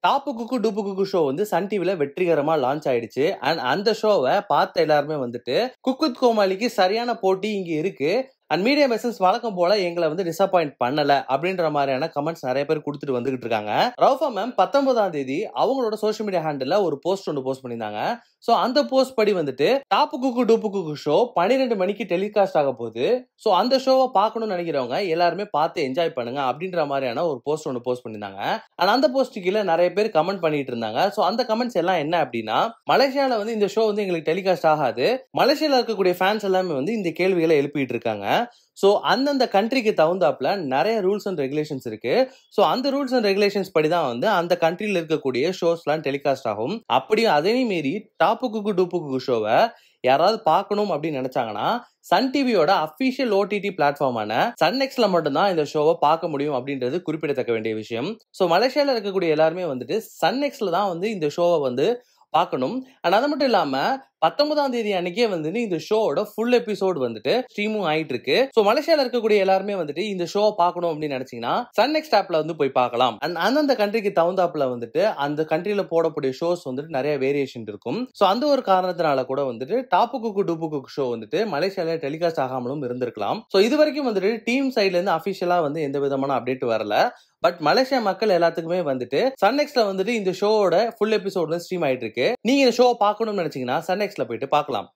Top குக்கு டூப்பு குக்கு show வந்து Sun டிவில வெற்றிகரமா லான்ச் ஆயிடுச்சு. அண்ட் அந்த ஷோவை பார்த்த எல்லாருமே வந்துட்டு குக் வித் கோமாளிக்கு சரியான போட்டி இங்க இருக்கு. அண்ட் மீடியா மெசன்ஸ் வழக்கம் போல எங்களை வந்து டிசப்பாயிண்ட் பண்ணல அப்படின்ற மாதிரியான கமெண்ட்ஸ் நிறைய பேர் கொடுத்துட்டு வந்துகிட்டு இருக்காங்க. ரவுஃபா மேம் 19ஆம் தேதி அவங்களோட சோஷியல் மீடியா ஹேண்டில் ஒரு போஸ்ட் ஒன்று போஸ்ட் பண்ணியிருந்தாங்க. ஸோ அந்த போஸ்ட் படி வந்துட்டு டாப்பு குக்கு டூப்பு குக்கு ஷோ 12 மணிக்கு டெலிகாஸ்ட் ஆக போகுது. ஸோ அந்த ஷோவை பார்க்கணும்னு நினைக்கிறவங்க எல்லாருமே பார்த்து என்ஜாய் பண்ணுங்க அப்படின்ற மாதிரியான ஒரு போஸ்ட் ஒன்று போஸ்ட் பண்ணியிருந்தாங்க. அண்ட் அந்த போஸ்ட் கீழே நிறைய பேர் கமெண்ட் பண்ணிட்டு இருந்தாங்க. ஸோ அந்த கமெண்ட்ஸ் எல்லாம் என்ன அப்படின்னா, மலேசியாவில் வந்து இந்த ஷோ வந்து எங்களுக்கு டெலிகாஸ்ட் ஆகாது. மலேசியாவில் இருக்கக்கூடிய ஃபேன்ஸ் எல்லாமே வந்து இந்த கேள்விகளை எழுப்பிட்டு இருக்காங்க. ஸோ அந்தந்த கண்ட்ரிக்கு தகுந்தாப்புல நிறைய ரூல்ஸ் அண்ட் ரெகுலேஷன்ஸ் இருக்கு. ஸோ அந்த ரூல்ஸ் அண்ட் ரெகுலேஷன்ஸ் படி தான் வந்து அந்த கண்ட்ரியில் இருக்கக்கூடிய ஷோஸ்லாம் டெலிகாஸ்ட் ஆகும். அப்படியும் அதையும் மீறி டாப்பு குக்கு டூப்பு குக்கு ஷோவை யாராவது பார்க்கணும் அப்படின்னு நினைச்சாங்கன்னா சன் டிவியோட அபிஷியல் ஓடிடி பிளாட்ஃபார்மான சன் நெக்ஸ்ட்ல மட்டும்தான் இந்த ஷோவை பார்க்க முடியும் அப்படின்றது குறிப்பிடத்தக்க வேண்டிய விஷயம். ஸோ மலேசியாவில் இருக்கக்கூடிய எல்லாருமே வந்துட்டு சன் நெக்ஸ்ட்ல தான் வந்து இந்த ஷோவை வந்து பார்க்கணும். அண்ட் அது மட்டும் இல்லாம 19ஆம் தேதி அன்னைக்கே வந்துட்டு இந்த ஷோவோட ஃபுல் எபிசோட் வந்துட்டு ஸ்ட்ரீமும் ஆயிட்டு இருக்கு. ஸோ மலேசியாவில் இருக்கக்கூடிய எல்லாருமே வந்துட்டு இந்த ஷோ பார்க்கணும் அப்படின்னு நினைச்சீங்கன்னா சன் நெக்ஸ்ட் ஆப்ல வந்து போய் பார்க்கலாம். அண்ட் அந்தந்த கண்ட்ரிக்கு தகுந்தாப்புல வந்துட்டு அந்த கண்ட்ரியில போடக்கூடிய ஷோஸ் வந்துட்டு நிறைய வேரியேஷன் இருக்கும். ஸோ அந்த ஒரு காரணத்தினால கூட வந்துட்டு டாப்பு குக்கு டூப்பு குக்கு ஷோ வந்துட்டு மலேசியால டெலிகாஸ்ட் ஆகாமலும் இருந்திருக்கலாம். ஸோ இது வரைக்கும் வந்துட்டு டீம் சைட்ல இருந்து அபிஷியலா வந்து எந்த விதமான அப்டேட் வரல. பட் மலேசியா மக்கள் எல்லாத்துக்குமே வந்துட்டு சன் நெக்ஸ்ட்ல வந்துட்டு இந்த ஷோவோட ஃபுல் எபிசோட் ஸ்ட்ரீம் ஆயிட்டு இருக்கு. நீங்க இந்த ஷோ பார்க்கணும்னு நினைச்சீங்கன்னா சன் நெக்ஸ்ட்ல போயிட்டு பார்க்கலாம்.